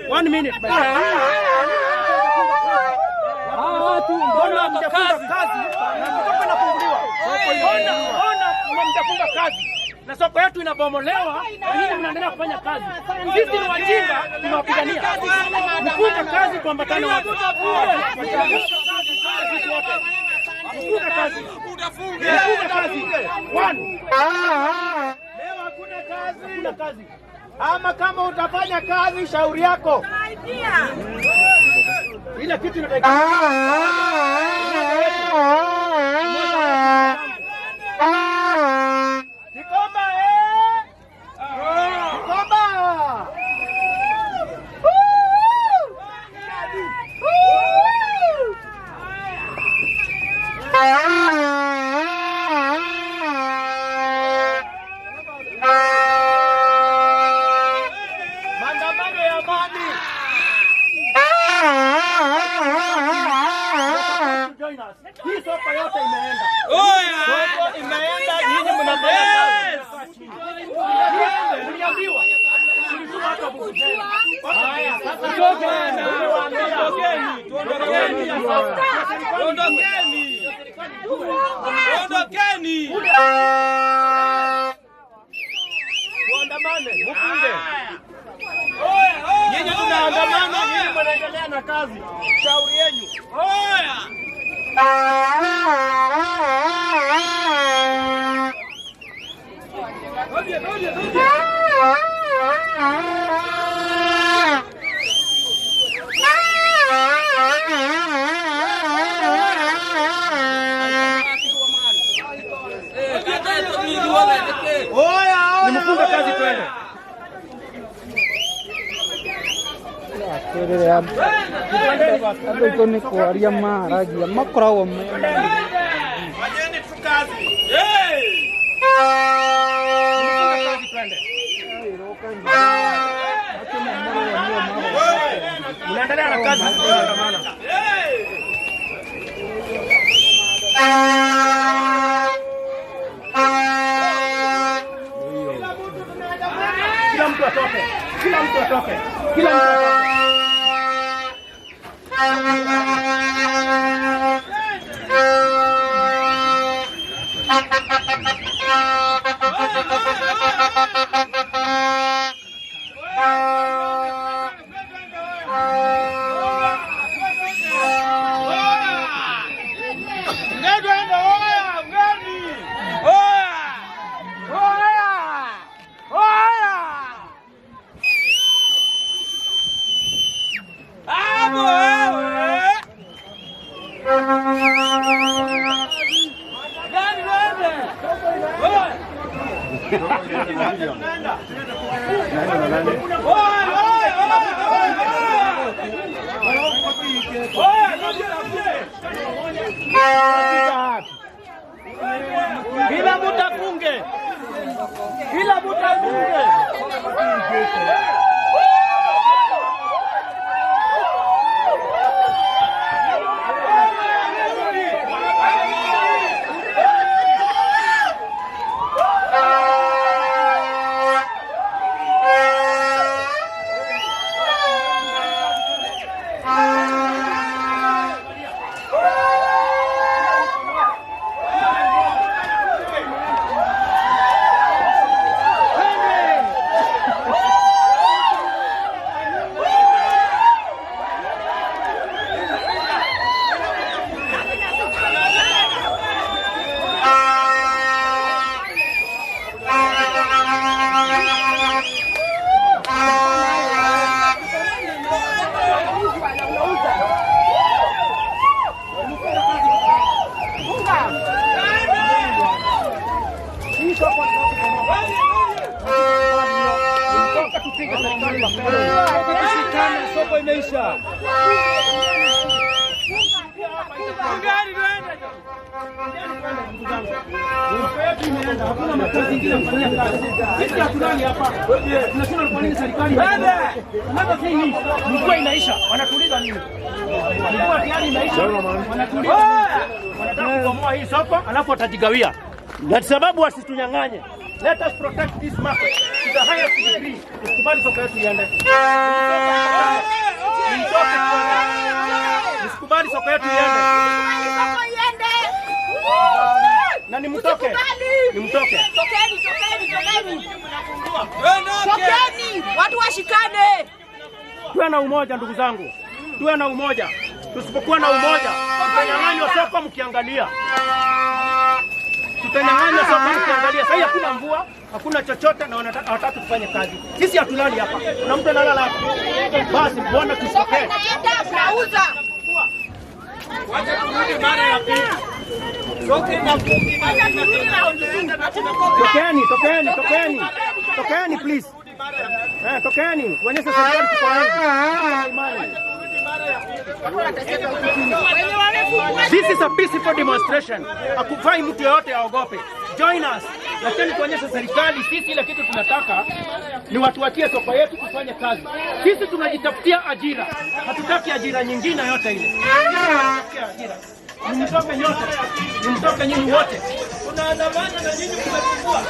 1 minute. Mtafunga kazi na soko yetu inabomolewa, nyinyi mnaendelea kufanya kazi. Sisi ni wajinga, tunawapigania. Mfunga kazi kwa mbatano watu. Mfunga kazi. Mfunga kazi. 1. Leo hakuna kazi. Ama kama utafanya kazi shauri yako. Ile kitu inatakikana. Kikomba Kikomba. Maandamano ya amani. Hii sopa yote imeenda. Sopa imeenda, nyinyi mnafanya kazi. Mliambiwa. Mlituma hata bungeni. Haya, sasa Tuondokeni. Tuandamane, mfunge. Nyinyi tunaandamana, nyinyi mnaendelea na kazi. Shauri yenu. Nimefunga kazi twende. Hapo ni kuaria maharagi ya makorao Wanyeni tukazi. Unaendelea na kazi tunaandamana. Kila mtu atoke. Kila mtu atoke. Kila mtu atoke. soko imeisha. Mvua inaisha, wanatuliza nini? Mvua tayari inaisha, wanatuliza. Wanataka kubomoa hii soko alafu watajigawia. Na sababu wasitunyang'anye. Let us protect this market to the highest degree. Usikubali soko yetu iende. Usikubali soko yetu iende. Na nimtoke. Nimtoke. Tokeni, watu washikane. Tuwe na umoja ndugu zangu. Tuwe na umoja. Tusipokuwa na umoja, tutanyang'anywa soko mkiangalia. Tutanyang'anywa soko mkiangalia. Sasa hakuna mvua, hakuna chochote na wanataka tufanye kazi. Sisi hatulali hapa. Kuna mtu analala hapa. Basi bwana tusitokee. Tunauza. Wacha turudi mara ya pili. Tokeni please. Tokeni. Kuonyesha serikali tuko imani. This is a peaceful demonstration. Hakufai mtu yote aogope. Join us. Lakini kuonyesha serikali sisi ile kitu tunataka ni watu watie soko yetu kufanya kazi. Sisi tunajitafutia ajira. Hatutaki ajira nyingine yote ile. Ajira. Nimtoke nyote. Nimtoke nyinyi wote. Tunaandamana na nyinyi mmefungua.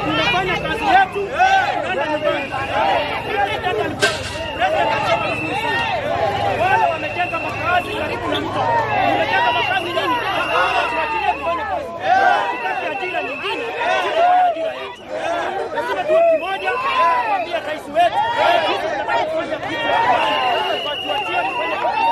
Tunafanya kazi yetu. Wale wamejenga makazi karibu na mto. Wamejenga makazi nini? Tuachilie kufanya kazi. Tutaki ajira nyingine. Sisi tuna ajira yetu. Lazima tuwe kimoja kuambia rais wetu. Sisi tunataka kufanya kitu. Tuachilie kufanya kazi.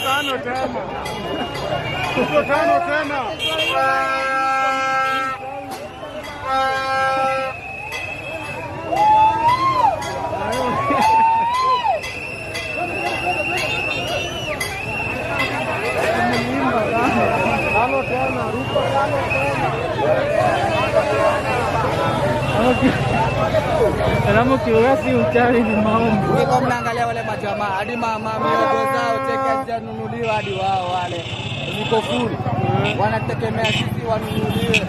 tano tena. Tuko tano tena. Tano tena, ruko tano tena. Alamu kiasi uchawi ni maombi. Niko mnaangalia wale majamaa hadi mama miogo zao cheke nunuliwa hadi wao wale ziko full. Wanategemea sisi wanunuliwe.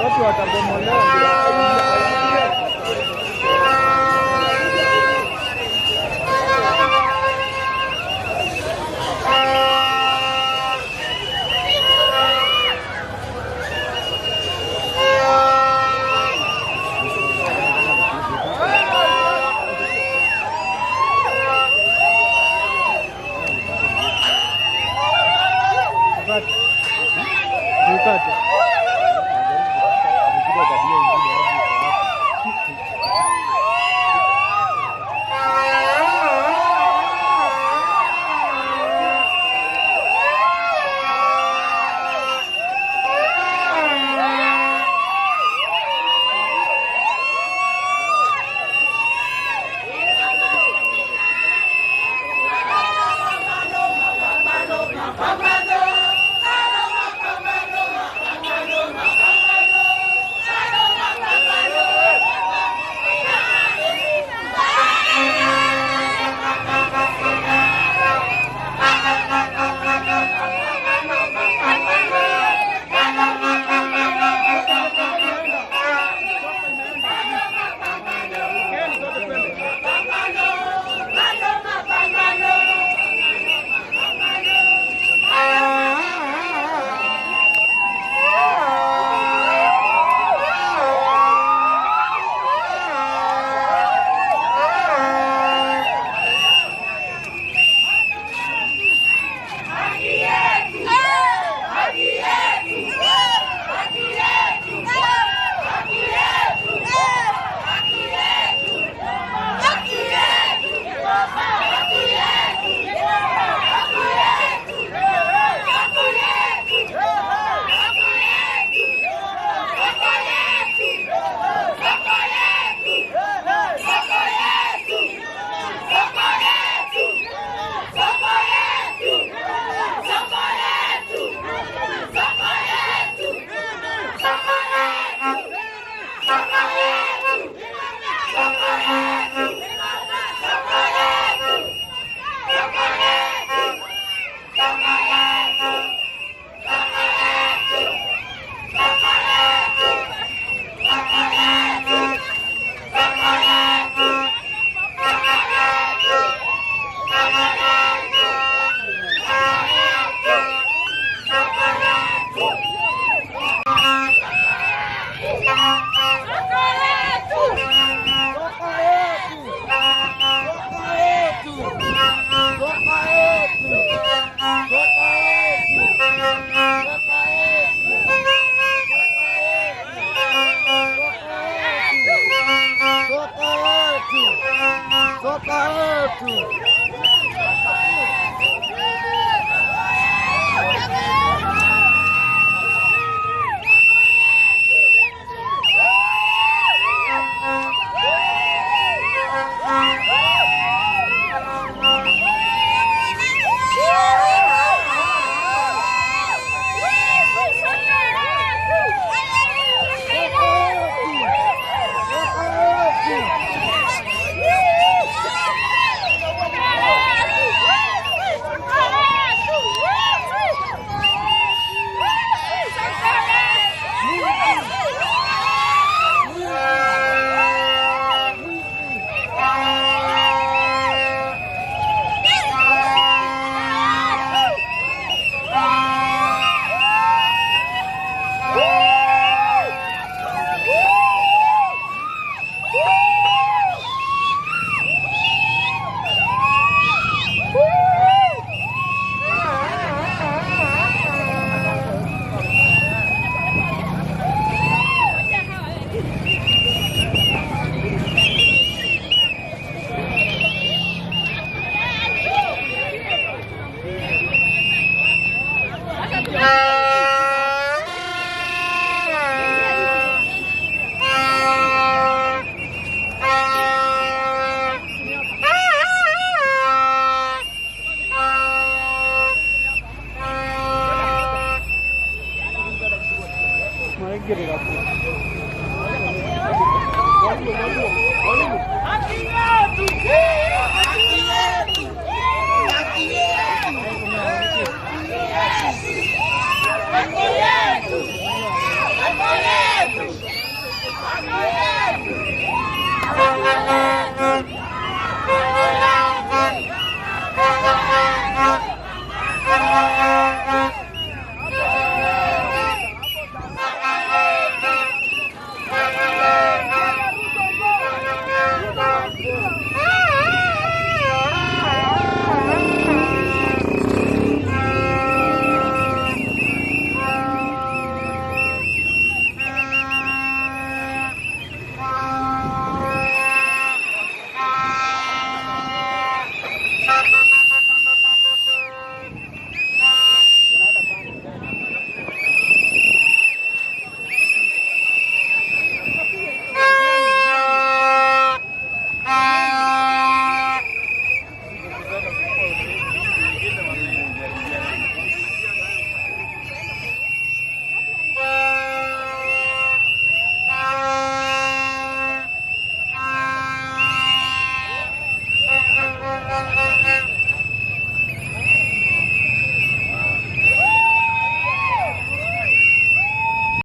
Watu watabomolewa. Ukate. Soka yetu.